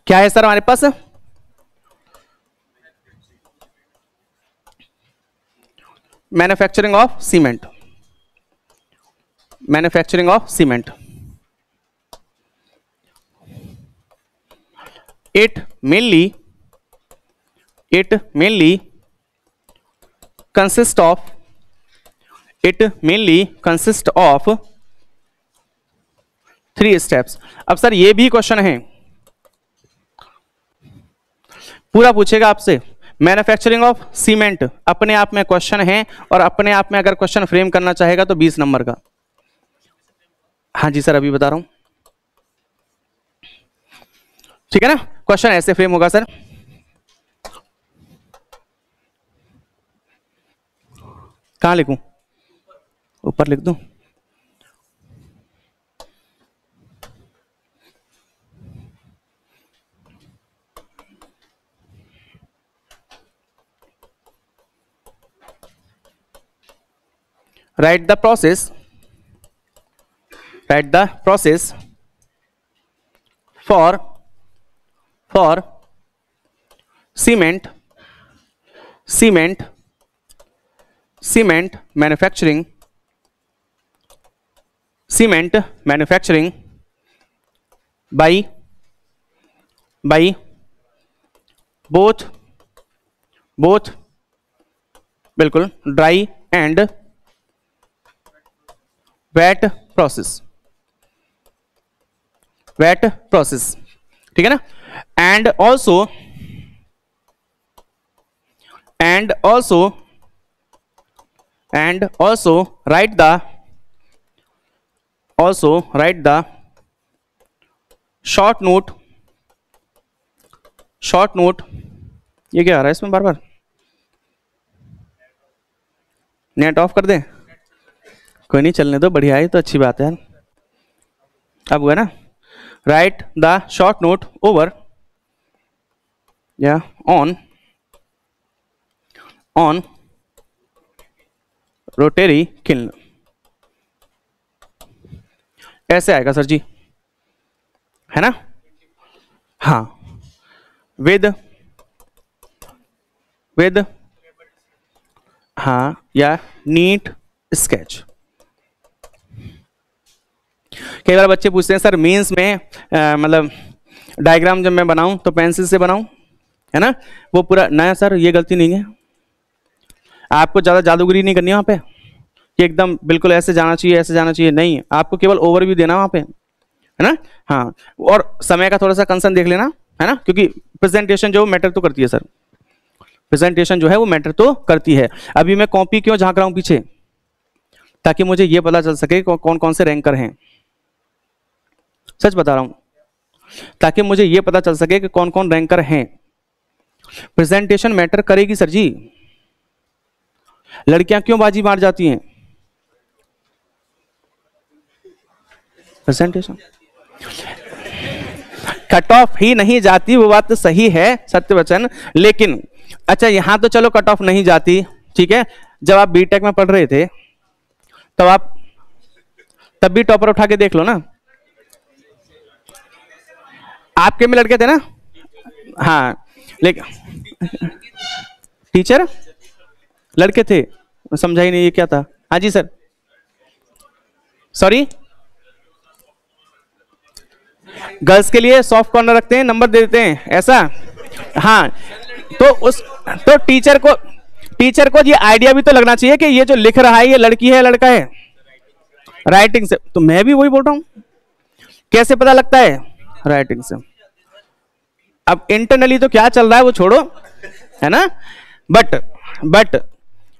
क्या है सर हमारे पास? Manufacturing of cement, manufacturing of cement. It mainly consists of 3 steps। अब सर ये भी क्वेश्चन है, पूरा पूछेगा आपसे। मैन्युफैक्चरिंग ऑफ सीमेंट अपने आप में क्वेश्चन है, और अपने आप में अगर क्वेश्चन फ्रेम करना चाहेगा तो 20 नंबर का। हाँ जी सर, अभी बता रहा हूं, ठीक है ना। क्वेश्चन ऐसे फ्रेम होगा सर, कहां लिखूं? ऊपर लिख दूं? write the process for cement manufacturing by both बिल्कुल ड्राई एंड वेट प्रोसेस, ठीक है ना। And also write the short note, ये क्या आ रहा है इसमें बार बार? नेट ऑफ कर दे, कोई नहीं, चलने दो, बढ़िया है तो अच्छी बात है। अब हुआ ना, right the short note over या ऑन रोटेरी किल्न, ऐसे आएगा सर जी, है ना। हाँ, विद हाँ या नीट स्केच। कई बार बच्चे पूछते हैं सर मीन्स में मतलब डायग्राम जब मैं बनाऊं तो पेंसिल से बनाऊं, है ना, वो पूरा नया। सर ये गलती नहीं है, आपको ज़्यादा जादूगरी नहीं करनी है वहाँ पे कि एकदम बिल्कुल ऐसे जाना चाहिए, नहीं, आपको केवल ओवरव्यू देना वहाँ पे, है ना। हाँ, और समय का थोड़ा सा कंसर्न देख लेना, है ना, क्योंकि प्रेजेंटेशन जो मैटर तो करती है सर, प्रेजेंटेशन जो है वो मैटर तो करती है। अभी मैं कॉपी क्यों झांक रहा हूँ पीछे, ताकि मुझे ये पता चल सके कौन कौन से रैंकर हैं, सच बता रहा हूं, ताकि मुझे ये पता चल सके कि कौन कौन रैंकर हैं। प्रेजेंटेशन मैटर करेगी सर जी। लड़कियां क्यों बाजी मार जाती हैं? प्रेजेंटेशन कट ऑफ ही नहीं जाती, वो बात तो सही है सत्य वचन, लेकिन अच्छा यहां तो चलो कट ऑफ नहीं जाती, ठीक है। जब आप बीटेक में पढ़ रहे थे तब भी टॉपर उठा के देख लो ना, आपके में लड़के थे ना। हाँ, लेकिन टीचर लड़के थे, समझा ही नहीं ये क्या था। हाँ जी सर, सॉरी, गर्ल्स के लिए सॉफ्ट कॉर्नर रखते हैं, नंबर दे देते हैं, ऐसा। हाँ, तो टीचर को ये आइडिया भी तो लगना चाहिए कि ये जो लिख रहा है ये लड़की है लड़का है, राइटिंग से। तो मैं भी वही बोल रहा हूं, कैसे पता लगता है? राइटिंग से। अब इंटरनली तो क्या चल रहा है वो छोड़ो, है ना, बट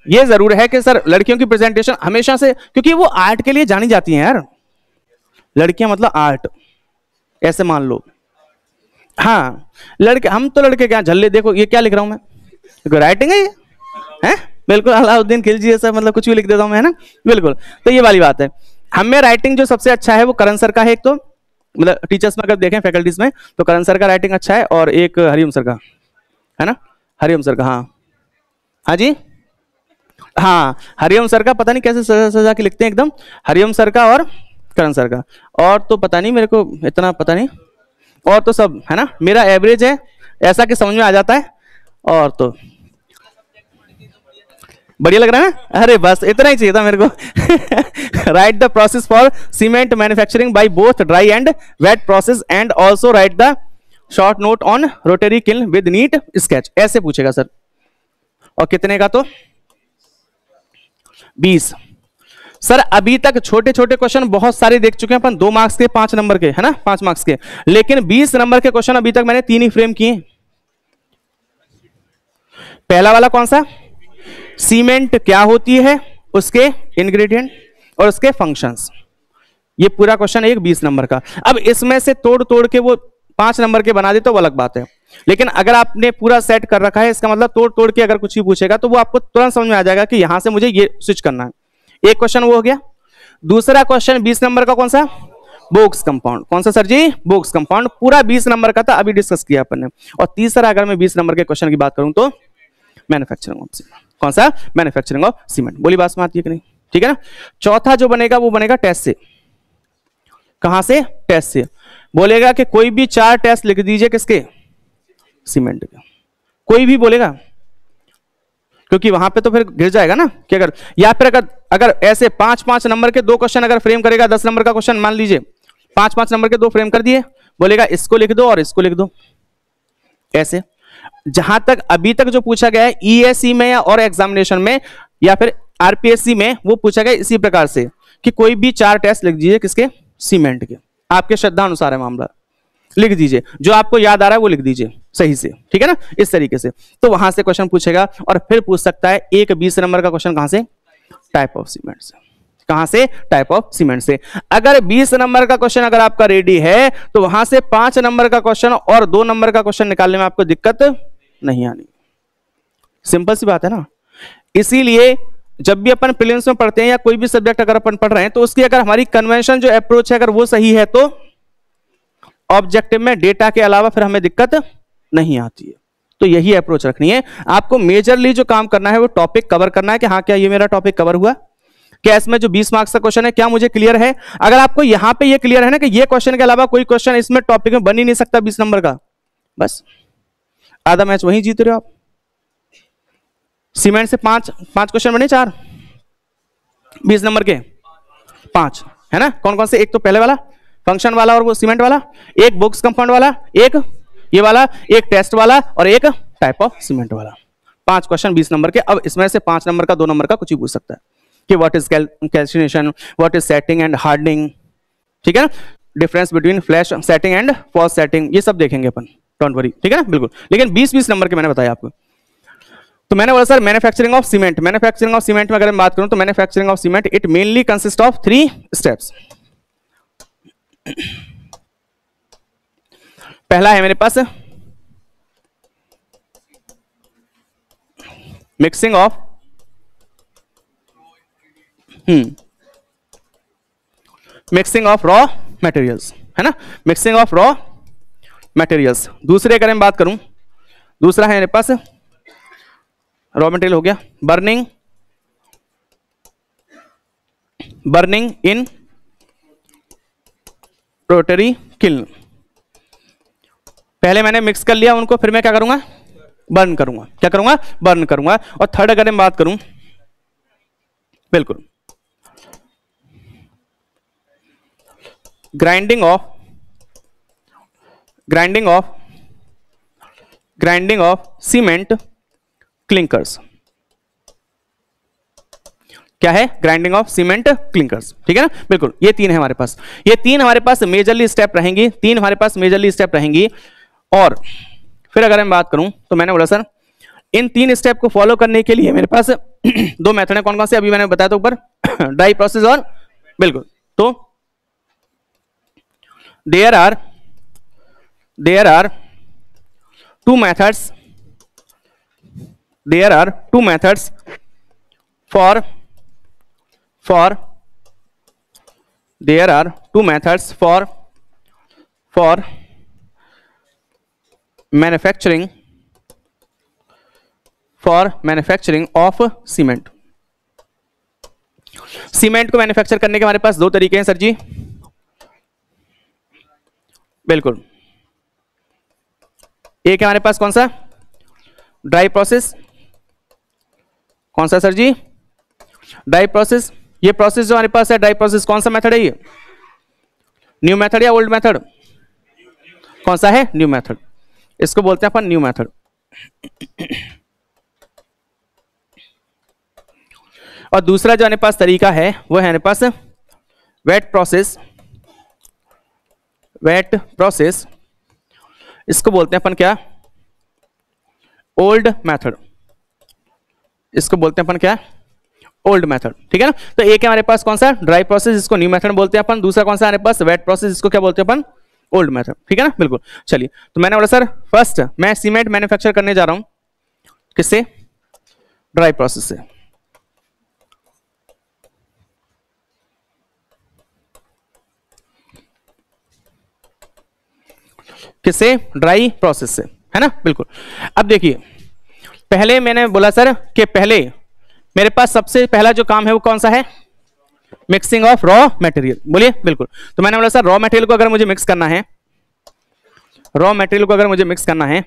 ये जरूर है कि सर लड़कियों की प्रेजेंटेशन हमेशा से, क्योंकि वो आर्ट के लिए जानी जाती हैं यार, लड़कियां मतलब आर्ट, ऐसे मान लो। हाँ, लड़के, हम तो लड़के क्या झल्ले, देखो ये क्या लिख रहा हूं मैं, राइटिंग है ये, है बिल्कुल अलाउद्दीन खिलजी ऐसा, मतलब कुछ भी लिख देता हूं मैं, है ना, बिल्कुल। तो ये वाली बात है। हमें राइटिंग जो सबसे अच्छा है वो करण सर का है, एक तो मतलब टीचर्स में अगर देखें फैकल्टीज में तो करण सर का राइटिंग अच्छा है, और एक हरिओम सर का, है ना, हरिओम सर का। हाँ जी, हाँ हरिओम सर का पता नहीं कैसे सजा के लिखते हैं एकदम, हरिओम सर का और करण सर का, और तो पता नहीं मेरे को इतना पता नहीं, और तो सब है ना, मेरा एवरेज है, ऐसा कि समझ में आ जाता है। और तो बढ़िया लग रहा है ना, अरे बस इतना ही चाहिए था मेरे को। Write the process for cement manufacturing by both dry and wet process and also write the short note on rotary kiln with neat sketch, ऐसे पूछेगा सर। और कितने का, तो 20। सर अभी तक छोटे छोटे क्वेश्चन बहुत सारे देख चुके हैं अपन, 2 मार्क्स के, 5 नंबर के, है ना, 5 मार्क्स के, लेकिन 20 नंबर के क्वेश्चन अभी तक मैंने 3 ही फ्रेम किए। पहला वाला कौन सा, सीमेंट क्या होती है, उसके इंग्रेडिएंट और उसके फंक्शंस, ये पूरा क्वेश्चन एक 20 नंबर का। अब इसमें से तोड़ तोड़ के वो 5 नंबर के बना दे तो वो अलग बात है, लेकिन अगर आपने पूरा सेट कर रखा है, इसका मतलब तोड़ तोड़ के अगर कुछ भी पूछेगा तो वो आपको तुरंत समझ में आ जाएगा कि यहां से मुझे ये स्विच करना है। एक क्वेश्चन वो हो गया। दूसरा क्वेश्चन 20 नंबर का कौन सा, बोक्स कंपाउंड, कौन सा सर जी, बोक्स कंपाउंड, पूरा 20 नंबर का था, अभी डिस्कस किया अपन ने। और तीसरा अगर मैं 20 नंबर के क्वेश्चन की बात करूं तो मैन्युफैक्चरिंग ऑफ सीमेंट, कौन सा, मैन्युफैक्चरिंग ऑफ सीमेंट, बोली बात समझ आती है कि नहीं, ठीक है ना। चौथा जो बनेगा वो बनेगा टेस्ट से, कहां से, टेस्ट से, बोलेगा कि कोई भी 4 टेस्ट लिख दीजिए, किसके, सीमेंट के, कोई भी बोलेगा, क्योंकि वहां पे तो फिर गिर जाएगा ना कि अगर, या फिर अगर ऐसे 5-5 नंबर के 2 क्वेश्चन अगर फ्रेम करेगा, 10 नंबर का क्वेश्चन मान लीजिए, 5-5 नंबर के 2 फ्रेम कर दिए, बोलेगा इसको लिख दो और इसको लिख दो, ऐसे। जहां तक अभी तक जो पूछा गया है ईएससी में या और एग्जामिनेशन में या फिर आरपीएससी में, वो पूछा गया इसी प्रकार से कि कोई भी 4 टेस्ट लिख दीजिए, किसके, सीमेंट के, आपके श्रद्धा अनुसार है मामला, लिख दीजिए, जो आपको याद आ रहा है वो लिख दीजिए सही से, ठीक है ना, इस तरीके से। तो वहां से क्वेश्चन पूछेगा और फिर पूछ सकता है एक 20 नंबर का क्वेश्चन कहां से, टाइप ऑफ सीमेंट से, कहां से, टाइप ऑफ सीमेंट से। अगर 20 नंबर का क्वेश्चन अगर आपका रेडी है तो वहां से 5 नंबर का क्वेश्चन और 2 नंबर का क्वेश्चन निकालने में आपको दिक्कत नहीं आनी, सिंपल सी बात है ना। इसीलिए जब भी अपन प्रीलिम्स में पढ़ते हैं या कोई भी सब्जेक्ट अगर अपन पढ़ रहे हैं तो उसकी अगर हमारी कन्वेंशन जो अप्रोच है अगर वो सही है तो ऑब्जेक्टिव में डेटा के अलावा फिर हमें दिक्कत नहीं आती है। तो यही अप्रोच रखनी है आपको। मेजरली जो काम करना है वो टॉपिक कवर करना है कि हाँ क्या ये मेरा टॉपिक कवर हुआ, क्या इसमें जो 20 मार्क्स का क्वेश्चन है क्या मुझे क्लियर है। अगर आपको यहां पे ये क्लियर है ना कि ये क्वेश्चन के अलावा कोई क्वेश्चन इसमें टॉपिक में बन ही नहीं सकता 20 नंबर का, बस आधा मैच वहीं जीत रहे हो आप। सीमेंट से 5 क्वेश्चन बने, 4 20 नंबर के 5 है ना। कौन कौन से, एक तो पहले वाला फंक्शन वाला और वो सीमेंट वाला, एक बॉक्स कंपाउंड वाला, एक ये वाला, एक टेस्ट वाला और एक टाइप ऑफ सीमेंट वाला। 5 क्वेश्चन 20 नंबर के। अब इसमें से 5 नंबर का 2 नंबर का कुछ भी पूछ सकता है कि what is calcination, what is setting and hardening, ठीक है ना, difference between flash setting and false setting, ये सब देखेंगे अपन, डोंट वरी, ठीक है ना, बिल्कुल। लेकिन 20 नंबर के मैंने बताया आपको। तो मैंने बोला sir manufacturing of cement, manufacturing of cement में अगर मैं बात करूं तो manufacturing of cement it mainly consist of 3 steps. पहला है मेरे पास mixing of mixing of raw materials, है ना, मिक्सिंग ऑफ रॉ मटेरियल्स। दूसरे अगर मैं बात करूं, दूसरा है मेरे पास रॉ मटेरियल हो गया बर्निंग इन रोटरी किल्न। पहले मैंने मिक्स कर लिया उनको, फिर मैं क्या करूंगा, बर्न करूंगा, क्या करूंगा, बर्न करूंगा। और थर्ड अगर मैं बात करूं, बिल्कुल ग्राइंडिंग ऑफ सीमेंट क्लिंकर्स। क्या है, ग्राइंडिंग ऑफ सीमेंट क्लिंकर्स, ठीक है ना, बिल्कुल। ये 3 है हमारे पास, ये 3 हमारे पास मेजरली स्टेप रहेंगी, 3 हमारे पास मेजरली स्टेप रहेंगी। और फिर अगर मैं बात करूं तो मैंने बोला सर इन 3 स्टेप को फॉलो करने के लिए मेरे पास 2 मेथड है। कौन कौन से, अभी मैंने बताया था ऊपर, ड्राई प्रोसेस और, बिल्कुल। तो there are 2 methods, there are 2 methods for there are 2 methods for manufacturing of cement. Cement को मैन्युफैक्चर करने के हमारे पास 2 तरीके हैं सर जी, बिल्कुल। एक है हमारे पास कौन सा, ड्राई प्रोसेस, कौन सा सर जी, ड्राई प्रोसेस। ये प्रोसेस जो हमारे पास है ड्राई प्रोसेस, कौन सा मेथड है ये, न्यू मेथड या ओल्ड मेथड, कौन सा है, न्यू मेथड, इसको बोलते हैं अपन न्यू मेथड। और दूसरा जो हमारे पास तरीका है वो है हमारे पास वेट प्रोसेस, वेट प्रोसेस, इसको बोलते हैं अपन क्या, ओल्ड मेथड, इसको बोलते हैं अपन क्या, ओल्ड मेथड, ठीक है ना। तो एक है हमारे पास कौन सा, ड्राई प्रोसेस, इसको न्यू मेथड बोलते हैं अपन, दूसरा कौन सा हमारे पास वेट प्रोसेस, इसको क्या बोलते हैं अपन, ओल्ड मेथड, ठीक है ना, बिल्कुल। चलिए, तो मैंने बोला सर फर्स्ट मैं सीमेंट मैन्युफैक्चर करने जा रहा हूं, किससे, ड्राई प्रोसेस से, किससे, ड्राई प्रोसेस से, है ना, बिल्कुल। अब देखिए, पहले मैंने बोला सर कि पहले मेरे पास सबसे पहला जो काम है वो कौन सा है, मिक्सिंग ऑफ रॉ मटेरियल, बोलिए, बिल्कुल। तो मैंने बोला सर रॉ मटेरियल को अगर मुझे मिक्स करना है, रॉ मटेरियल को अगर मुझे मिक्स करना है,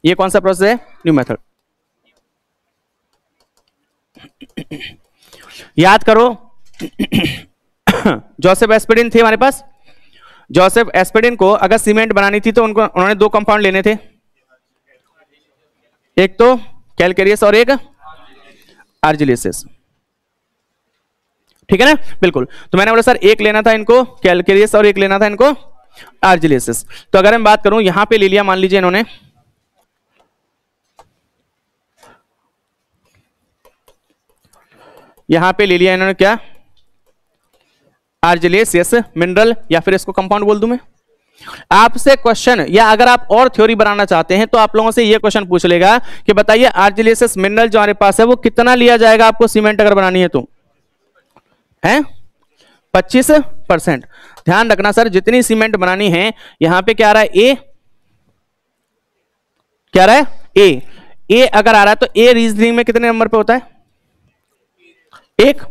ये कौन सा प्रोसेस है, न्यू मेथड। याद करो जोसेफ एस्पेडिन थे हमारे पास, जोसेफ एस्पेडिन को अगर सीमेंट बनानी थी तो उन्होंने दो कंपाउंड लेने थे, एक तो कैलकेरियस और एक आर्जिलेसियस, ठीक है ना, बिल्कुल। तो मैंने बोला सर एक लेना था इनको कैलकेरियस और एक लेना था इनको आर्जिलेसियस। तो अगर मैं बात करूं यहां पे ले लिया, मान लीजिए इन्होंने यहां पे ले लिया इन्होंने क्या, आर्जिलेसियस मिनरल, या फिर इसको कंपाउंड बोल दूं मैं। आपसे क्वेश्चन, या अगर आप और थ्योरी बनाना चाहते हैं तो आप लोगों से ये क्वेश्चन पूछ लेगा कि बताइए आर्जिलेसियस मिनरल जो हमारे पास है वो कितना लिया जाएगा आपको सीमेंट अगर बनानी है तो, है 25%। ध्यान रखना सर, जितनी सीमेंट बनानी है यहां पे क्या आ रहा है, ए, क्या आ रहा है, ए अगर आ रहा है तो ए रीजनिंग में कितने नंबर पे होता है, एक।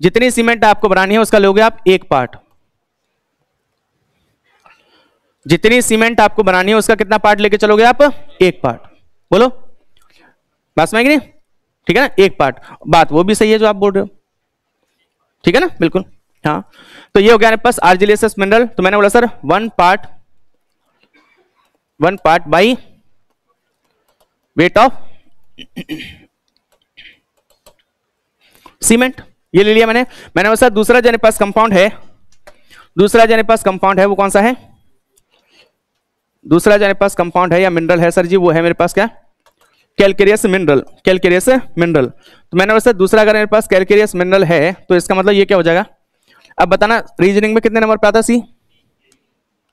जितनी सीमेंट आपको बनानी है उसका लोगे आप एक पार्ट, जितनी सीमेंट आपको बनानी है उसका कितना पार्ट लेके चलोगे आप, एक पार्ट, बोलो, बात समझ गई, ठीक है ना, एक पार्ट, बात वो भी सही है जो आप बोल रहे हो, ठीक है ना, बिल्कुल। हाँ, तो ये हो गया मेरे पास आर्जिलेसियस मिनरल। तो मैंने बोला sir one part by weight of cement, ये ले लिया मैंने बोला सर दूसरा जो मेरे पास कंपाउंड है, दूसरा जो मेरे पास कंपाउंड है वो कौन सा है, दूसरा जो मेरे पास कंपाउंड है या मिनरल है सर जी, वो है मेरे पास क्या, कैलकेरियस मिनरल, कैलकेरियस मिनरल। तो मैंने बोला दूसरा अगर मेरे पास कैलकेरियस मिनरल है तो इसका मतलब ये क्या हो जाएगा, अब बताना रीजनिंग में कितने नंबर पे आता सी,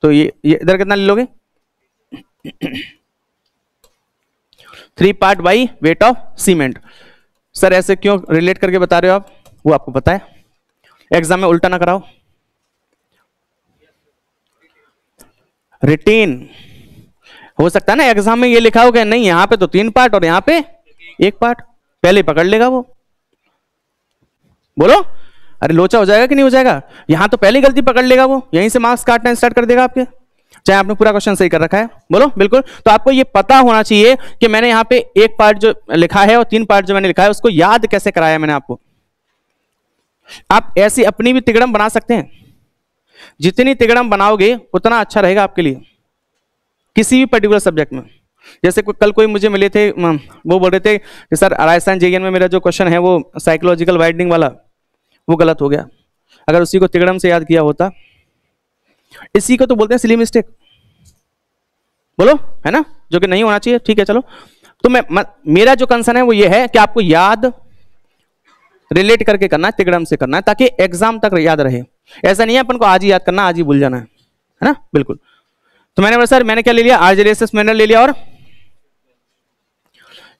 तो ये इधर कितना ले लोगे, 3 part by weight of cement. Sir ऐसे क्यों रिलेट करके बता रहे हो आप, वो आपको पता है, एग्जाम में उल्टा ना कराओ। रिटेन हो सकता है ना एग्जाम में ये लिखा होगा, नहीं यहां पे तो 3 पार्ट और यहां पे 1 पार्ट, पहले पकड़ लेगा वो, बोलो, अरे लोचा हो जाएगा कि नहीं हो जाएगा, यहां तो पहले गलती पकड़ लेगा वो, यहीं से मार्क्स काटना स्टार्ट कर देगा आपके, चाहे आपने पूरा क्वेश्चन सही कर रखा है, बोलो, बिल्कुल। तो आपको ये पता होना चाहिए कि मैंने यहां पे 1 पार्ट जो लिखा है और 3 पार्ट जो मैंने लिखा है उसको याद कैसे कराया मैंने आपको। आप ऐसी अपनी भी तिगड़म बना सकते हैं, जितनी तिगड़म बनाओगे उतना अच्छा रहेगा आपके लिए किसी भी पर्टिकुलर सब्जेक्ट में। जैसे कल कोई मुझे मिले थे, वो बोल रहे थे कि सर राजस्थान जेईएन में मेरा जो क्वेश्चन है वो साइकोलॉजिकल वाइडनिंग वाला वो गलत हो गया, अगर उसी को तिगड़म से याद किया होता। इसी को तो बोलते हैं सिली मिस्टेक, बोलो, है ना, जो कि नहीं होना चाहिए, ठीक है, चलो। तो मेरा जो कंसर्न है वो ये है कि आपको याद रिलेट करके करना है, तिगड़म से करना है, ताकि एग्जाम तक याद रहे। ऐसा नहीं है अपन को आज ही याद करना, आज ही भूल जाना है ना, बिल्कुल। तो मैंने बोला सर मैंने क्या ले लिया, आर्जिलेसियस मिनरल ले लिया और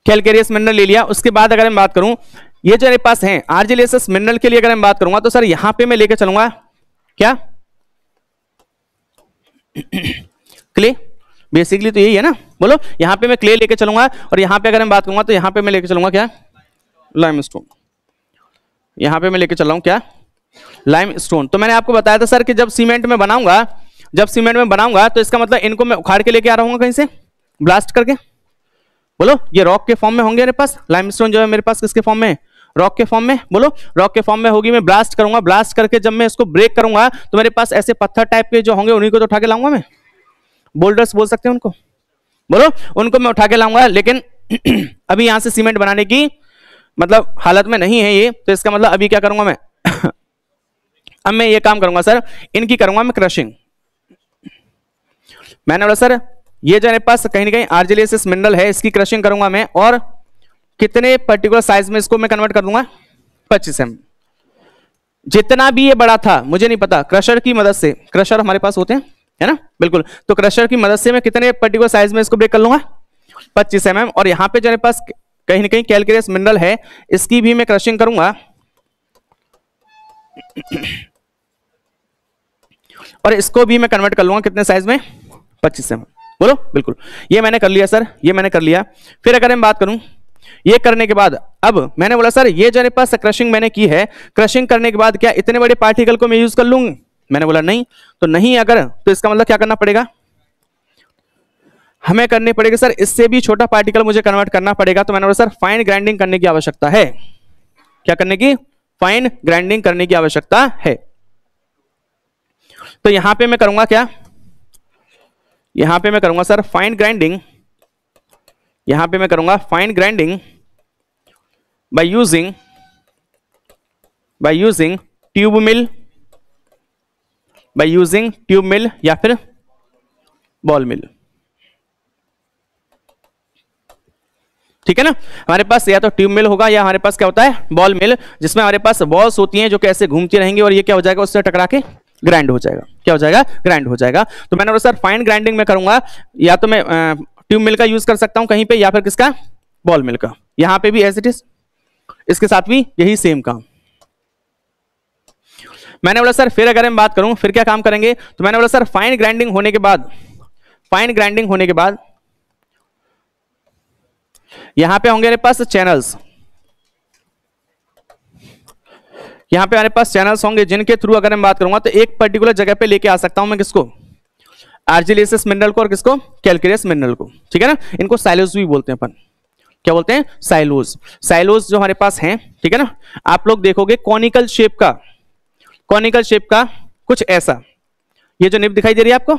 कैलकेरियस मिनरल ले लिया। उसके बाद अगर मैं बात करूं, ये जो मेरे पास है आर्जिलेसियस मिनरल के लिए अगर मैं बात करूंगा तो सर यहां पे मैं लेके चलूंगा क्या, क्ले, बेसिकली तो यही है ना, बोलो, यहां पे मैं क्ले लेके चलूंगा और यहां पे अगर मैं बात करूंगा तो यहां पे मैं लेके चलूंगा क्या, लाइमस्टोन, यहां पे मैं लेके चल रहा हूं क्या, लाइमस्टोन। तो मैंने आपको बताया था सर कि जब सीमेंट में बनाऊंगा जब सीमेंट में बनाऊंगा तो इसका मतलब इनको मैं उखाड़ के लेके आ रहा हूँ कहीं से, ब्लास्ट करके। बोलो, ये रॉक के फॉर्म में होंगे मेरे पास, लाइमस्टोन जो है मेरे पास किसके फॉर्म में, रॉक के फॉर्म में। बोलो, रॉक के फॉर्म में होगी, मैं ब्लास्ट करूंगा, ब्लास्ट करके जब मैं इसको ब्रेक करूंगा तो मेरे पास ऐसे पत्थर टाइप के जो होंगे उन्हीं को तो उठा के लाऊंगा मैं, बोल्डर्स बोल सकते हैं उनको। बोलो, उनको मैं उठा के लाऊंगा, लेकिन अभी यहां से सीमेंट बनाने की मतलब हालत में नहीं है ये, तो इसका मतलब अभी क्या करूंगा मैं अब मैं ये काम करूंगा सर, इनकी करूंगा मैं क्रशिंग। मैंने बोला सर ये जो मेरे पास कहीं ना कहीं आर्जिलेसियस मिनरल है, इसकी क्रशिंग करूंगा मैं, और कितने पर्टिकुलर साइज में इसको मैं कन्वर्ट कर दूंगा, 25 mm। जितना भी ये बड़ा था मुझे नहीं पता, क्रशर की मदद से, क्रशर हमारे पास होते हैं है ना, बिल्कुल, तो क्रशर की मदद से मैं कितने पर्टिकुलर साइज में इसको ब्रेक कर लूंगा, 25 mm। और यहां पे जो मेरे पास कहीं ना कहीं कैलकेरियस मिनरल है, इसकी भी मैं क्रशिंग करूंगा और इसको भी मैं कन्वर्ट कर लूंगा कितने साइज में, 25 mm। बोलो, बिल्कुल, ये मैंने कर लिया सर, ये मैंने कर लिया। फिर अगर मैं बात करूं, ये करने के बाद अब मैंने बोला सर ये जो मेरे पास क्रशिंग मैंने की है, क्रशिंग करने के बाद क्या इतने बड़े पार्टिकल को मैं यूज कर लूंगा, मैंने बोला नहीं। तो नहीं अगर, तो इसका मतलब क्या करना पड़ेगा, हमें करने पड़ेगा सर इससे भी छोटा पार्टिकल मुझे कन्वर्ट करना पड़ेगा। तो मैंने बोला सर फाइन ग्राइंडिंग करने की आवश्यकता है। क्या करने की, फाइन ग्राइंडिंग करने की आवश्यकता है। तो यहां पे मैं करूंगा क्या, यहां पे मैं करूंगा सर फाइन ग्राइंडिंग, यहां पे मैं करूंगा fine grinding by using tube mill, by using tube mill या फिर बॉल मिल। ठीक है ना, हमारे पास या तो ट्यूब मिल होगा या हमारे पास क्या होता है, बॉल मिल, जिसमें हमारे पास बॉल्स होती हैं जो कि ऐसे घूमती रहेंगी और ये क्या हो जाएगा, उससे टकरा के ग्राइंड हो जाएगा। क्या हो जाएगा, ग्राइंड हो जाएगा। तो मैंने बोला सर फाइन ग्राइंडिंग में करूंगा, या तो मैं ट्यूब मिल का यूज कर सकता हूं कहीं पे, या फिर किसका, बॉल मिल का। यहां पे भी एज इट इज, इसके साथ भी यही सेम काम। मैंने बोला सर फिर अगर मैं बात करूं फिर क्या काम करेंगे, तो मैंने बोला सर फाइन ग्राइंडिंग होने के बाद, फाइन ग्राइंडिंग होने के बाद यहां पे होंगे मेरे पास चैनल्स, यहां पे हमारे पास चैनल्स होंगे जिनके थ्रू अगर मैं बात करूंगा तो एक पर्टिकुलर जगह पे लेके आ सकता हूं मैं किसको, आर्जिलेसियस मिनरल को और किसको, कैलकेरियस मिनरल को। ठीक है ना, इनको साइलोज भी बोलते हैं अपन, क्या बोलते हैं, साइलोज। साइलोज जो हमारे पास हैं, ठीक है ना, आप लोग देखोगे कॉनिकल शेप का, कॉनिकल शेप का कुछ ऐसा, ये जो निब दिखाई दे रही है आपको,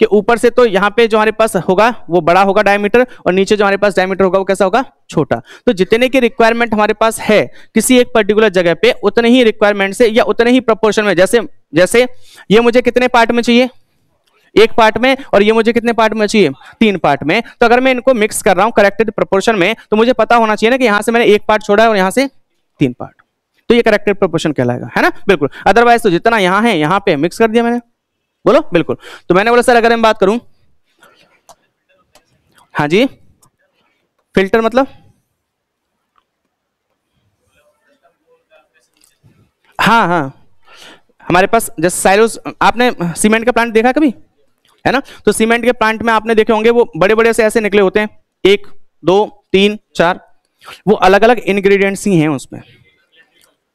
कि ऊपर से तो यहाँ पे जो हमारे पास होगा वो बड़ा होगा डायमीटर, और नीचे जो हमारे पास डायमीटर होगा वो कैसा होगा, छोटा। तो जितने की रिक्वायरमेंट हमारे पास है किसी एक पर्टिकुलर जगह पे, उतने ही रिक्वायरमेंट से या उतने ही प्रोपोर्शन में, जैसे जैसे ये मुझे कितने पार्ट में चाहिए, एक पार्ट में, और ये मुझे कितने पार्ट में चाहिए, 3 पार्ट में। तो अगर मैं इनको मिक्स कर रहा हूं करेक्टेड प्रोपोर्शन में, तो मुझे पता होना चाहिए ना कि यहां से मैंने एक पार्ट छोड़ा है और यहां से 3 पार्ट, तो ये करेक्टेड प्रोपोर्शन कहलाएगा, है ना, बिल्कुल। अदरवाइज तो जितना यहां है यहां पे मिक्स कर दिया मैंने, बोलो, बिल्कुल। तो मैंने बोला सर अगर मैं बात करूं, हाँ जी, फिल्टर मतलब, हाँ हाँ, हमारे पास जैसे साइलोज, आपने सीमेंट का प्लांट देखा कभी, है ना, तो सीमेंट के प्लांट में आपने देखे होंगे वो बड़े बड़े से ऐसे निकले होते हैं, 1 2 3 4, वो अलग अलग इंग्रेडिएंट्स ही हैं उसमें।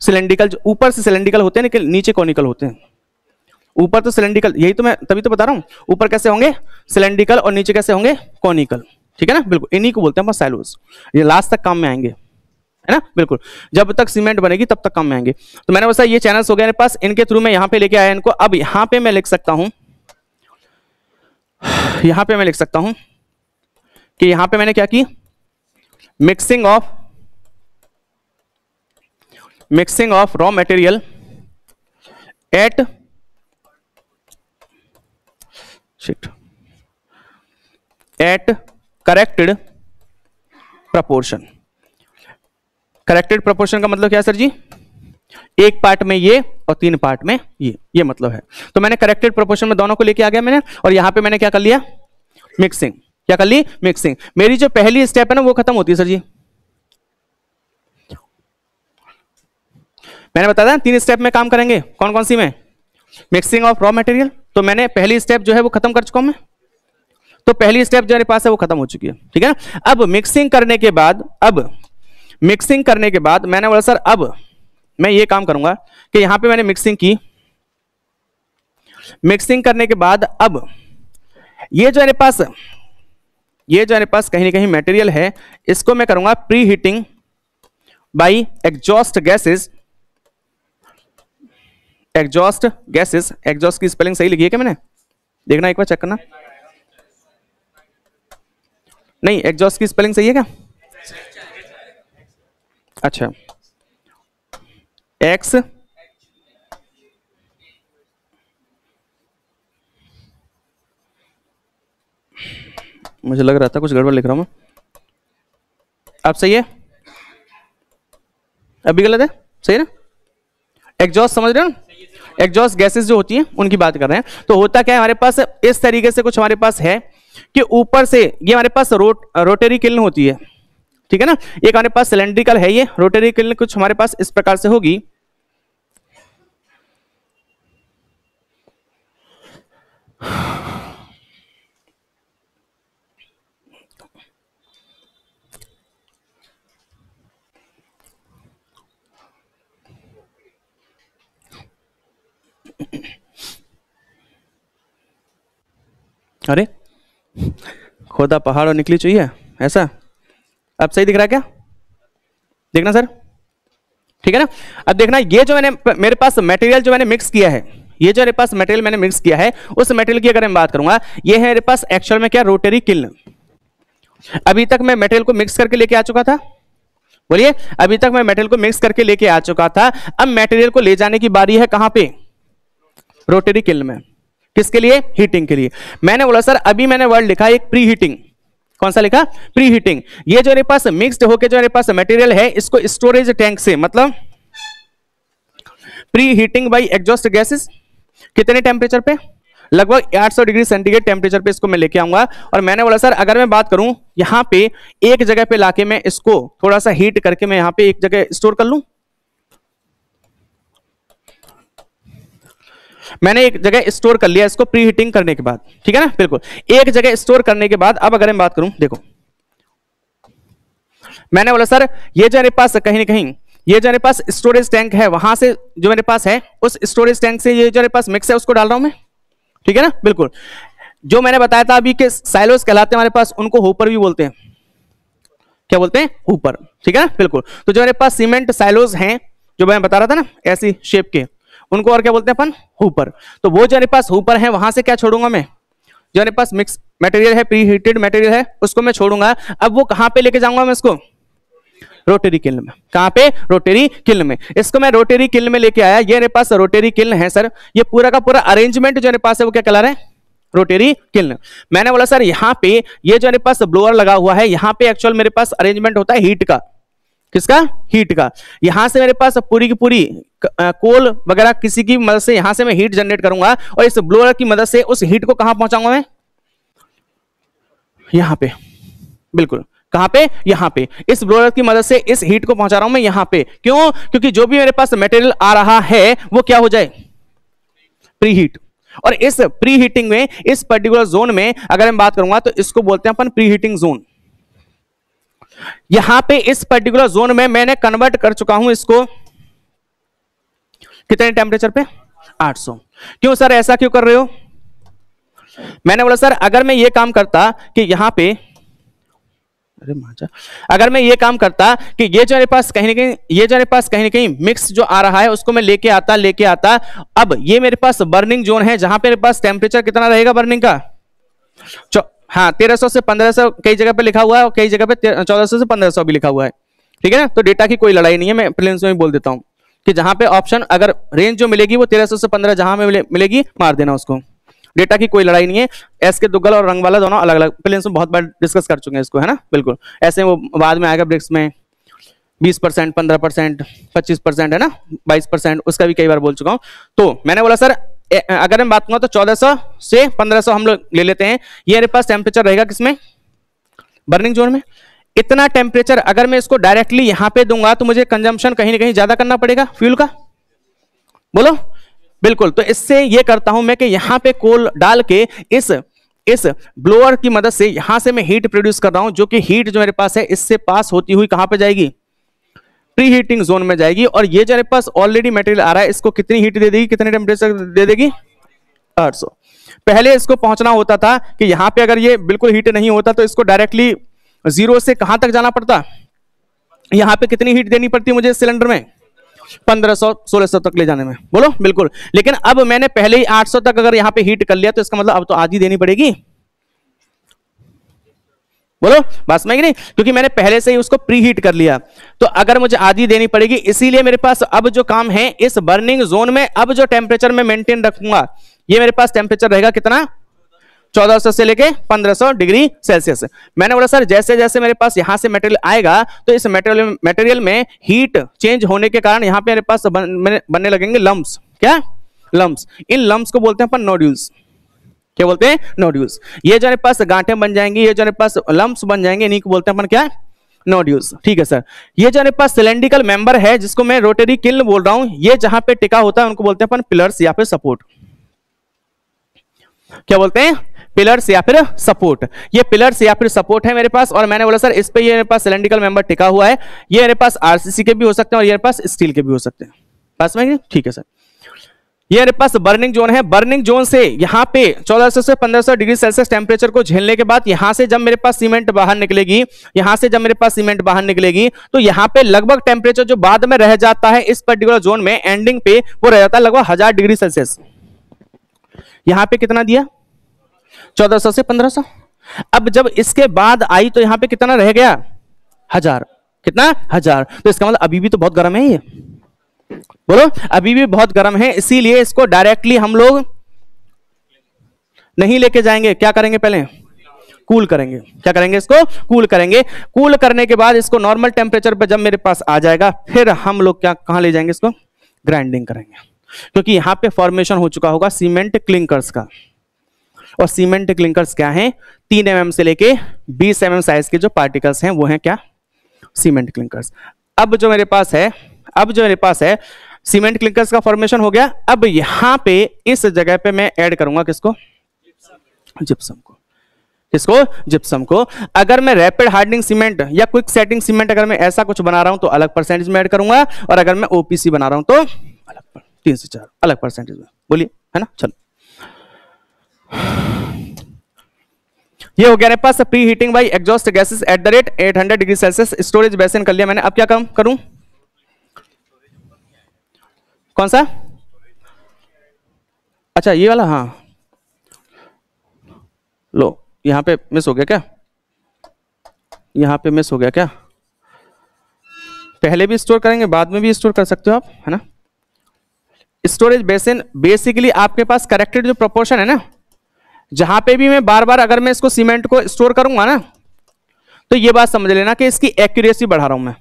सिलेंड्रिकल, जो ऊपर से सिलेंड्रिकल होते हैं लेकिन नीचे कॉनिकल होते हैं। ऊपर तो सिलेंड्रिकल, यही तो मैं तभी तो बता रहा हूं, ऊपर कैसे होंगे सिलेंड्रिकल और नीचे कैसे होंगे कॉनिकल। ठीक है ना, बिल्कुल, इन्हीं को बोलते हैं साइलोज। ये लास्ट तक काम में आएंगे, है ना, बिल्कुल, जब तक सीमेंट बनेगी तब तक काम में आएंगे। तो मैंने बताया ये चैनल्स हो गए मेरे पास, इनके थ्रू मैं यहां पे लेके आया इनको। अब यहां पे मैं लिख सकता हूं, यहां पे मैं लिख सकता हूं कि यहां पे मैंने क्या की, mixing of raw material at corrected proportion. Corrected proportion का मतलब क्या है सर जी, एक पार्ट में ये और 3 पार्ट में ये मतलब है। तो मैंने करेक्टेड प्रोपोर्शन में दोनों को लेके आ गया मैंने, और यहां पे मैंने क्या कर लिया, मिक्सिंग। क्या कर ली, मिक्सिंग। मेरी जो पहली स्टेप है ना वो खत्म होती है सर जी, मैंने बताया 3 स्टेप में काम करेंगे, कौन कौन सी में, मिक्सिंग ऑफ रॉ मटेरियल। तो मैंने पहली स्टेप जो है वो खत्म कर चुका हूं मैं, तो पहली स्टेप जो मेरे पास है वो खत्म हो चुकी है। ठीक है ना, अब मिक्सिंग करने के बाद, मैंने बोला सर अब मैं ये काम करूंगा कि यहां पे मैंने मिक्सिंग की, मिक्सिंग करने के बाद अब ये जो मेरे पास कहीं ना कहीं मटेरियल है, इसको मैं करूंगा pre heating by exhaust gases. Exhaust gases, exhaust की स्पेलिंग सही लिखी है क्या मैंने? देखना एक बार, चेक करना। नहीं, एग्जॉस्ट की स्पेलिंग सही है क्या? अच्छा, एक्स मुझे लग रहा था कुछ गड़बड़ लिख रहा हूं मैं। अब सही है? अभी गलत है? सही है ना? एग्जॉस्ट समझ रहे हो? एग्जॉस्ट गैसेस जो होती हैं उनकी बात कर रहे हैं। तो होता क्या है हमारे पास, इस तरीके से कुछ हमारे पास है कि ऊपर से ये हमारे पास रोटरी किल्न होती है, ठीक है ना। एक हमारे पास सिलेंड्रिकल है, ये रोटरी किल्न कुछ हमारे पास इस प्रकार से होगी। अरे खोदा पहाड़ और निकली चाहिए ऐसा। अब सही दिख रहा है क्या? देखना सर, ठीक है ना। अब देखना, ये जो मेरे पास मटेरियल जो मैंने मिक्स किया है, ये जो मेरे पास मटेरियल मैंने मिक्स किया है, उस मटेरियल की अगर मैं बात करूंगा, ये है मेरे पास एक्चुअल में क्या, रोटरी किल्न। अभी तक मैं मटेरियल को मिक्स करके लेके आ चुका था, बोलिए, अभी तक मैं मटेरियल को मिक्स करके लेके आ चुका था। अब मटेरियल को ले जाने की बारी है कहां पे? रोटरी किल्न में। किसके लिए? हीटिंग के लिए। मैंने बोला सर, अभी मैंने वर्ड लिखा एक प्री हीटिंग। कौन सा लिखा? Pre heating. ये जो मेरे पास मिक्स्ड होके जो मेरे पास मटेरियल है, इसको स्टोरेज टैंक से, मतलब pre heating bye exhaust gases, कितने टेम्परेचर पे? लगभग 800 डिग्री सेंटीग्रेड टेम्परेचर पे इसको मैं लेके आऊंगा। और मैंने बोला सर, अगर मैं बात करूं यहां पे एक जगह पे लाके मैं इसको थोड़ा सा हीट करके मैं यहां पे एक जगह स्टोर कर लूं। मैंने एक जगह स्टोर कर लिया इसको प्री हीटिंग करने के बाद, ठीक है ना, बिल्कुल एक जगह स्टोर करने के बाद अब अगर मैं बात करूं, देखो मैंने बोला सर, ये जो मेरे पास कहीं ना कहीं ये जो मेरे पास स्टोरेज टैंक है, वहां से जो मेरे पास है उस स्टोरेज टैंक से ये जो मेरे पास मिक्स है उसको डाल रहा हूं मैं, ठीक है ना, बिल्कुल। जो मैंने बताया था अभी के साइलोस कहलाते हैं हमारे पास, उनको होपर भी बोलते हैं। क्या बोलते हैं? होपर, ठीक है ना, बिल्कुल। तो जो मेरे पास सीमेंट साइलोस हैं, जो मैं बता रहा था ना ऐसी शेप के, उनको और क्या बोलते हैं अपन? हुपर। तो वो जो मेरे पास हुपर है, वहां से क्या छोड़ूंगा मैं? जो मेरे पास मिक्स मटेरियल है, प्री हीटेड मटेरियल है, उसको मैं छोड़ूंगा। अब वो कहां पे लेके जाऊंगा मैं इसको? रोटरी किल्न में। कहां पे? रोटरी किल्न में। इसको मैं रोटरी किल्न में लेके आया। ये मेरे पास रोटरी किल्न है सर। ये पूरा का पूरा अरेंजमेंट जो मेरे पास है वो क्या कहला रहा है? Rotary kiln. मैंने बोला सर, यहाँ पे ये जो मेरे पास ब्लोअर लगा हुआ है, यहाँ पे एक्चुअल मेरे पास अरेंजमेंट होता है हीट का। किसका? हीट का। यहां से मेरे पास पूरी की पूरी कोल वगैरह किसी की मदद से यहां से मैं हीट जनरेट करूंगा, और इस ब्लोअर की मदद से उस हीट को कहां पहुंचाऊंगा मैं? यहां पे, बिल्कुल। कहां पे? यहां पे। इस ब्लोअर की मदद से इस हीट को पहुंचा रहा हूं मैं यहां पे। क्यों? क्योंकि जो भी मेरे पास मटेरियल आ रहा है वो क्या हो जाए? Pre heat. और इस प्री हीटिंग में, इस पर्टिकुलर जोन में अगर मैं बात करूंगा तो इसको बोलते हैं अपन प्री हीटिंग जोन। यहां पे इस पर्टिकुलर जोन में मैंने कन्वर्ट कर चुका हूं इसको कितने टेम्परेचर पे? 800। क्यों सर ऐसा क्यों कर रहे हो? मैंने बोला सर, अगर मैं ये काम करता कि यहां पे, अरे माचा, अगर मैं ये काम करता कि ये जो मेरे पास कहीं ना कहीं, ये जो मेरे पास कहीं ना कहीं मिक्स जो आ रहा है उसको मैं लेके आता, अब ये मेरे पास बर्निंग जोन है जहां पे मेरे पास टेम्परेचर कितना रहेगा बर्निंग का? हाँ, 1300 से 1500 कई जगह पे लिखा हुआ है और कई जगह पे 1400 से 1500 भी लिखा हुआ है, ठीक है ना। तो डेटा की कोई लड़ाई नहीं है, मैं प्लेन्स में बोल देता हूं कि जहां पे ऑप्शन अगर रेंज जो मिलेगी वो 1300 से 15 जहां में मिलेगी मार देना उसको। डेटा की कोई लड़ाई नहीं है। एस के दुग्गल और रंग वाला दोनों अलग अलग, प्लेन्स में बहुत बार डिस्कस कर चुके हैं इसको, है ना, बिल्कुल। ऐसे वो बाद में आएगा ब्रिक्स में 20%, 15%, 25%, है ना, 22%, उसका भी कई बार बोल चुका हूं। तो मैंने बोला सर, अगर मैं बात करूं तो 1400 से 1500 हम लोग ले लेते हैं। ये मेरे पास टेम्परेचर रहेगा किसमें? बर्निंग जोन में। इतना टेम्परेचर अगर मैं इसको डायरेक्टली यहां पे दूंगा तो मुझे कंजम्पशन कहीं ना कहीं ज्यादा करना पड़ेगा फ्यूल का, बोलो, बिल्कुल। तो इससे ये करता हूं मैं कि यहां पे कोल डाल के इस ब्लोअर की मदद से यहां से मैं हीट प्रोड्यूस कर रहा हूं, जो कि हीट जो मेरे पास है इससे पास होती हुई कहां पे जाएगी? प्री हीटिंग जोन में जाएगी। और ये जो मेरे पास ऑलरेडी मटेरियल आ रहा है इसको कितनी हीट दे देगी, कितने टेम्परेचर दे देगी? 800। पहले इसको पहुंचना होता था कि यहां पे अगर ये बिल्कुल हीट नहीं होता तो इसको डायरेक्टली 0 से कहां तक जाना पड़ता, यहां पे कितनी हीट देनी पड़ती मुझे इस सिलेंडर में, 1500 1600 तक ले जाने में, बोलो बिल्कुल। लेकिन अब मैंने पहले ही 800 तक अगर यहां पे हीट कर लिया तो इसका मतलब अब तो आधी देनी पड़ेगी, बोलो बात समझ नहीं, क्योंकि मैंने पहले से ही उसको प्री हीट कर लिया, तो अगर मुझे आधी देनी पड़ेगी, इसीलिए मेरे पास अब जो काम है इस बर्निंग जोन में, अब जो टेम्परेचर में मेंटेन रखूंगा ये मेरे पास टेम्परेचर रहेगा कितना, 1400 से लेके 1500 डिग्री सेल्सियस। मैंने बोला सर जैसे जैसे मेरे पास यहां से मटेरियल आएगा तो इस मटेरियल में हीट चेंज होने के कारण यहां पे मेरे पास बनने लगेंगे लम्प्स। क्या लम्प्स? इन लम्प्स को बोलते हैं अपन नोड्यूल्स। क्या बोलते हैं? नोड्यूल्स। ये जो मेरे पास गांठें बन जाएंगी, ये जो मेरे पास लम्प्स बन जाएंगे, इन्हीं को बोलते हैं अपन क्या, नोड्यूल्स। ठीक है सर। ये जो मेरे पास सिलेंड्रिकल मेंबर है जिसको मैं रोटरी किल्न बोल रहा हूं, ये जहां पे टिका होता है उनको बोलते हैं अपन पिलर्स या फिर सपोर्ट। क्या बोलते हैं? पिलर्स या फिर सपोर्ट। ये पिलर्स या फिर सपोर्ट है मेरे पास, और मैंने बोला सर इस पे ये मेरे पास सिलेंड्रिकल मेंबर टिका हुआ है, ये मेरे पास आरसीसी के भी हो सकते हैं और ये मेरे पास स्टील के भी हो सकते हैं। पास में? ठीक है सर। ये मेरे पास बर्निंग जोन है। बर्निंग जोन से यहां पे 1400 से 1500 डिग्री सेल्सियस टेम्परेचर को झेलने के बाद यहां से जब मेरे पास सीमेंट बाहर निकलेगी, यहां से जब मेरे पास सीमेंट बाहर निकलेगी तो यहां पे लगभग टेम्परेचर जो बाद में रह जाता है इस पर्टिकुलर जोन में एंडिंग पे, वो रह जाता है लगभग 1000 डिग्री सेल्सियस। यहां पे कितना दिया? 1400 से 1500। अब जब इसके बाद आई तो यहां पे कितना रह गया? 1000। कितना? 1000। तो इसका मतलब अभी भी तो बहुत गर्म है ये, बोलो अभी भी बहुत गर्म है, इसीलिए इसको डायरेक्टली हम लोग नहीं लेके जाएंगे। क्या करेंगे? पहले कूल करेंगे। क्या करेंगे? इसको कूल करेंगे। कूल करने के बाद इसको नॉर्मल टेम्परेचर पे जब मेरे पास आ जाएगा फिर हम लोग क्या कहां ले जाएंगे? इसको ग्राइंडिंग करेंगे, क्योंकि यहां पे फॉर्मेशन हो चुका होगा सीमेंट क्लिंकर्स का। और सीमेंट क्लिंकर्स क्या हैं? 3 mm से लेके 20 mm साइज के जो पार्टिकल्स हैं वो हैं क्या? Cement clinkers. अब जो मेरे पास है सीमेंट क्लिंकर्स का फॉर्मेशन हो गया। अब यहां पे इस जगह पे मैं ऐड करूंगा किसको? जिप्सम को। किसको? जिप्सम को। अगर मैं रैपिड हार्डनिंग सीमेंट या क्विक सेटिंग सीमेंट अगर मैं ऐसा कुछ बना रहा हूं तो अलग परसेंटेज में ऐड करूंगा, और अगर मैं ओपीसी बना रहा हूं तो अलग 3 से 4 अलग परसेंटेज में। बोलिए, है ना? चलो, ये हो गया मेरे पास preheating by exhaust gases at the rate 800 degree Celsius. Storage basin कर लिया मैंने। अब क्या काम करूं? कौन सा? अच्छा ये वाला। हाँ लो, यहां पे मिस हो गया क्या? यहां पे मिस हो गया क्या? पहले भी स्टोर करेंगे, बाद में भी स्टोर कर सकते हो आप, है ना? स्टोरेज बेसिन बेसिकली आपके पास करेक्टेड जो प्रोपोर्शन है ना, जहां पे भी मैं बार बार अगर मैं इसको सीमेंट को स्टोर करूंगा ना तो ये बात समझ लेना कि इसकी एक्यूरेसी बढ़ा रहा हूं मैं।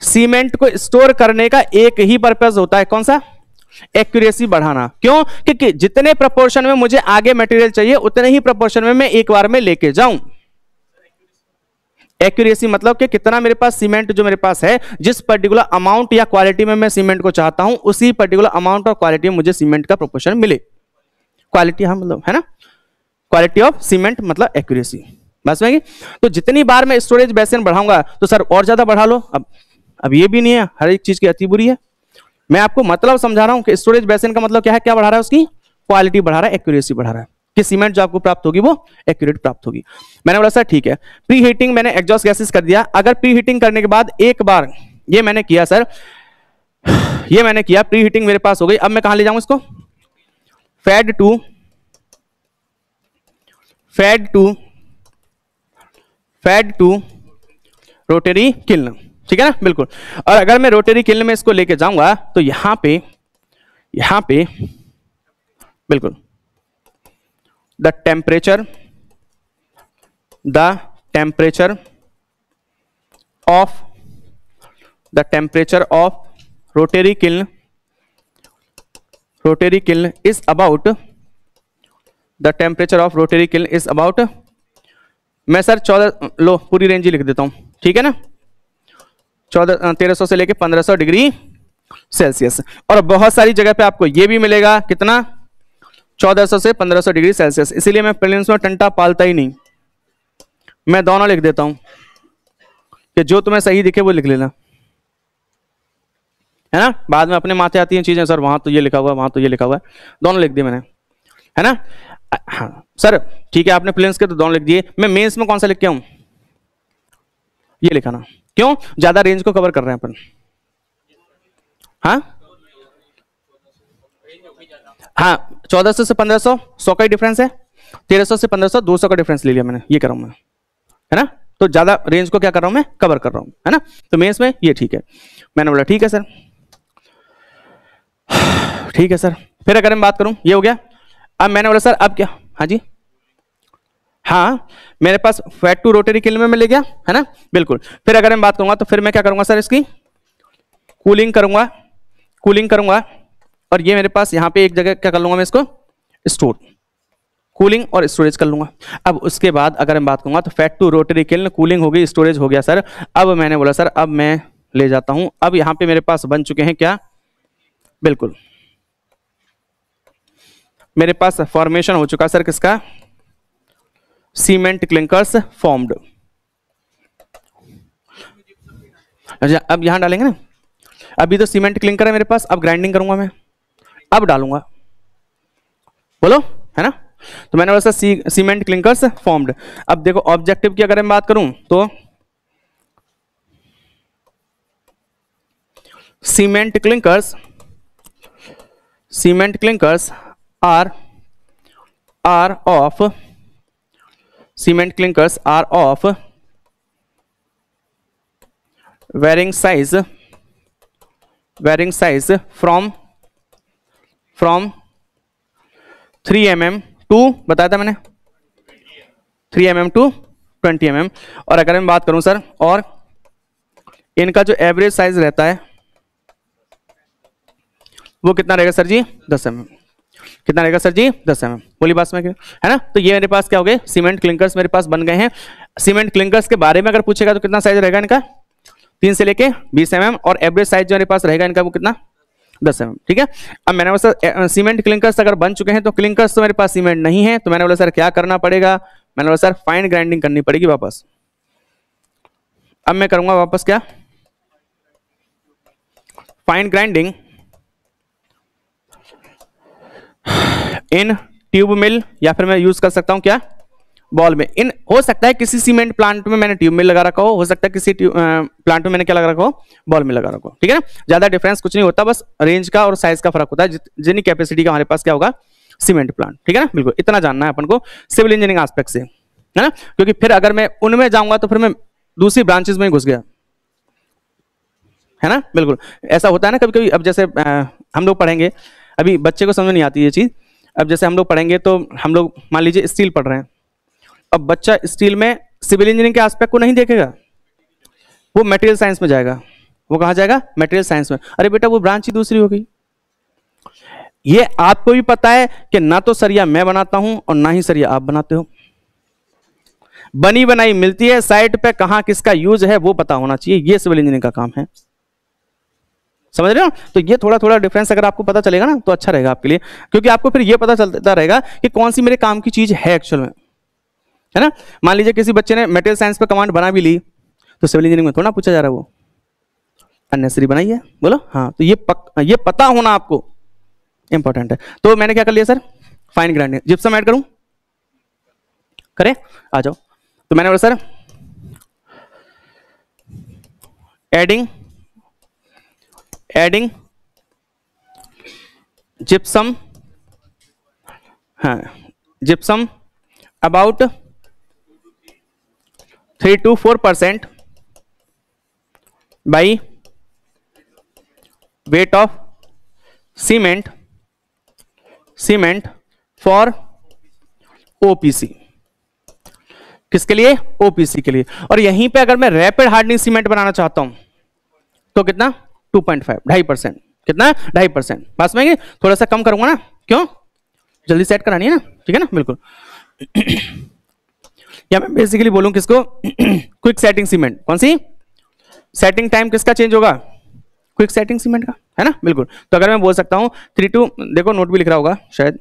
सीमेंट को स्टोर करने का एक ही पर्पस होता है, कौन सा? एक्यूरेसी बढ़ाना। क्यों? क्योंकि जितने प्रोपोर्शन में मुझे आगे मटेरियल चाहिए उतने ही प्रोपोर्शन में मैं एक बार में लेके जाऊं। एक्यूरेसी मतलब कि कितना मेरे पास सीमेंट जो मेरे पास है, जिस पर्टिकुलर अमाउंट या क्वालिटी में मैं सीमेंट को चाहता हूं उसी पर्टिकुलर अमाउंट और क्वालिटी में मुझे सीमेंट का प्रोपोर्शन मिले। क्वालिटी, हाँ मतलब, है ना? क्वालिटी ऑफ सीमेंट मतलब एक्यूरेसी। बस में तो जितनी बार मैं स्टोरेज बेसिन बढ़ाऊंगा तो सर और ज्यादा बढ़ा लो। अब ये भी नहीं है, हर एक चीज की अति बुरी है। मैं आपको मतलब समझा रहा हूं कि स्टोरेज बेसिन का मतलब क्या है? क्या बढ़ा रहा है? उसकी क्वालिटी बढ़ा रहा है, एक्यूरेसी बढ़ा रहा है, कि सीमेंट जो आपको प्राप्त होगी वो एक्यूरेट प्राप्त होगी। मैंने बोला सर ठीक है, प्री हीटिंग मैंने एग्जॉस्ट गैसेस कर दिया। अगर प्री हीटिंग करने के बाद एक बार ये मैंने किया सर, ये मैंने किया, प्री हीटिंग मेरे पास हो गई। अब मैं कहां ले जाऊं इसको? Fed to rotary kiln. ठीक है ना? बिल्कुल। और अगर मैं रोटरी किल्न में इसको लेके जाऊंगा तो यहां पे बिल्कुल the temperature of rotary kiln is about the temperature of rotary kiln is about, मैं सर 14, लो पूरी रेंज ही लिख देता हूं, ठीक है ना? 1300 से लेके 1500 डिग्री सेल्सियस। और बहुत सारी जगह पे आपको ये भी मिलेगा, कितना? 1400 से 1500 डिग्री सेल्सियस। इसीलिए मैं प्रीलिम्स में टंटा पालता ही नहीं, मैं दोनों लिख देता हूं कि जो तुम्हें सही दिखे वो लिख लेना। है ना, बाद में अपने माथे आती हैं चीजें, सर वहां तो ये लिखा हुआ है, वहां तो ये लिखा हुआ है, दोनों लिख दिए मैंने, है ना। हाँ सर ठीक है, आपने प्लेन्स के तो दोनों लिख दिए, मैं मेंस में कौन सा लिख के आऊं, ये लिखा ना, क्यों, ज्यादा रेंज को कवर कर रहे हैं अपन। हाँ हाँ 1400 से 1500 100 का ही डिफरेंस है, 1300 से 1500 200 का डिफरेंस ले लिया मैंने, ये कर रहा हूं मैं, है ना। तो ज्यादा रेंज को क्या कर रहा हूं मैं, कवर कर रहा हूं, है ना। तो मेंस में ये ठीक है, मैंने बोला ठीक है सर, ठीक है सर। फिर अगर मैं बात करूं, ये हो गया। अब मैंने बोला सर अब क्या, हाँ जी, हाँ मेरे पास फैट टू रोटरी किल्न में मिल गया, है ना, बिल्कुल। फिर अगर मैं बात करूंगा तो फिर मैं क्या करूंगा सर, इसकी कूलिंग करूंगा, कूलिंग करूंगा, और ये मेरे पास यहाँ पे एक जगह क्या कर लूंगा मैं, इसको स्टोर, कूलिंग और स्टोरेज कर लूंगा। अब उसके बाद अगर मैं बात करूंगा तो fed to rotary kiln, cooling हो गई, स्टोरेज हो गया सर। अब मैंने बोला सर अब मैं ले जाता हूं, अब यहां पे मेरे पास बन चुके हैं क्या, बिल्कुल मेरे पास फॉर्मेशन हो चुका सर किसका, सीमेंट क्लिंकर्स फॉर्म्ड। अच्छा अब यहां डालेंगे ना, अभी तो सीमेंट क्लिंकर है मेरे पास, अब ग्राइंडिंग करूंगा मैं, अब डालूंगा, बोलो, है ना। तो मैंने बोला सीमेंट क्लिंकर्स फॉर्म्ड। अब देखो ऑब्जेक्टिव की अगर मैं बात करूं तो cement clinkers are of cement clinkers are of varying size from 3 mm to, बताया था मैंने 3 mm टू 20 mm। और अगर मैं बात करूं सर, और इनका जो एवरेज साइज रहता है वो कितना रहेगा सर जी, 10 mm। कितना रहेगा सर जी, 10 mm। बोली बात में, है ना। तो ये मेरे पास क्या हो गए, सीमेंट क्लिंकर्स मेरे पास बन गए हैं। सीमेंट क्लिंकर्स के बारे में अगर पूछेगा तो कितना साइज रहेगा इनका, 3 से लेके 20 mm, और एवरेज साइज जो मेरे पास रहेगा इनका वो कितना, 10 mm, ठीक है। अब मैंने बोला सर सीमेंट क्लिंकर्स अगर बन चुके हैं तो क्लिंकर्स तो मेरे पास सीमेंट नहीं है, तो मैंने बोला सर क्या करना पड़ेगा, मैंने बोला सर फाइन ग्राइंडिंग करनी पड़ेगी वापस। अब मैं करूंगा वापस क्या, फाइन ग्राइंडिंग इन ट्यूब मिल, या फिर मैं यूज कर सकता हूं क्या, बॉल में। इन हो सकता है किसी सीमेंट प्लांट में मैंने ट्यूब मिल लगा रखा हो सकता है किसी प्लांट में मैंने क्या लगा रखा हो, बॉल में लगा रखा हो, ठीक है ना। ज्यादा डिफरेंस कुछ नहीं होता, बस रेंज का और साइज का फर्क होता है, जितनी कैपेसिटी का हमारे पास क्या होगा, सीमेंट प्लांट, ठीक है ना, बिल्कुल इतना जानना है अपन को सिविल इंजीनियरिंग एस्पेक्ट से, है ना। क्योंकि फिर अगर मैं उनमें जाऊंगा तो फिर मैं दूसरी ब्रांचेस में घुस गया, है ना, बिल्कुल ऐसा होता है ना कभी कभी। अब जैसे हम लोग पढ़ेंगे, अभी बच्चे को समझ नहीं आती ये चीज, अब जैसे हम लोग पढ़ेंगे तो हम लोग मान लीजिए स्टील पढ़ रहे हैं, अब बच्चा स्टील में सिविल इंजीनियरिंग के एस्पेक्ट को नहीं देखेगा, वो मटेरियल साइंस में जाएगा, वो कहां जाएगा, मटेरियल साइंस में। अरे बेटा वो ब्रांच ही दूसरी हो गई। ये आपको भी पता है कि ना तो सरिया मैं बनाता हूं और ना ही सरिया आप बनाते हो, बनी बनाई मिलती है, साइट पे कहां किसका यूज है वो पता होना चाहिए, ये सिविल इंजीनियरिंग का काम है, समझ रहे हो। तो ये थोड़ा थोड़ा डिफरेंस अगर आपको पता चलेगा ना तो अच्छा रहेगा आपके लिए, क्योंकि आपको फिर ये पता चलता रहेगा कि कौन सी मेरे काम की चीज है एक्चुअल में, है ना। मान लीजिए किसी बच्चे ने मटेरियल साइंस पे कमांड बना भी ली तो सिविल इंजीनियरिंग में थोड़ा पूछा जा रहा है वो अननेसेसरी बनाई है, बोलो हाँ। तो ये पता होना आपको इंपॉर्टेंट है। तो मैंने क्या कर लिया sir, fine grinding, gypsum add करूं, करें, आ जाओ। तो मैंने बोला सर एडिंग जिप्सम, हाँ gypsum about 3 to 4% by weight of cement for OPC। किसके लिए, OPC के लिए। और यहीं पे अगर मैं रैपिड हार्डनिंग सीमेंट बनाना चाहता हूं तो कितना, 2.5, 2.5%, कितना 2.5%। पास में थोड़ा सा कम करूंगा ना, क्यों, जल्दी सेट करानी है ना, ठीक है ना, बिल्कुल। या मैं बेसिकली बोलूं किसको, क्विक सेटिंग सीमेंट, कौन सी सेटिंग टाइम किसका चेंज होगा, क्विक सेटिंग सीमेंट का, है ना, बिल्कुल। तो अगर मैं बोल सकता हूं 3 to, देखो नोट भी लिख रहा होगा शायद,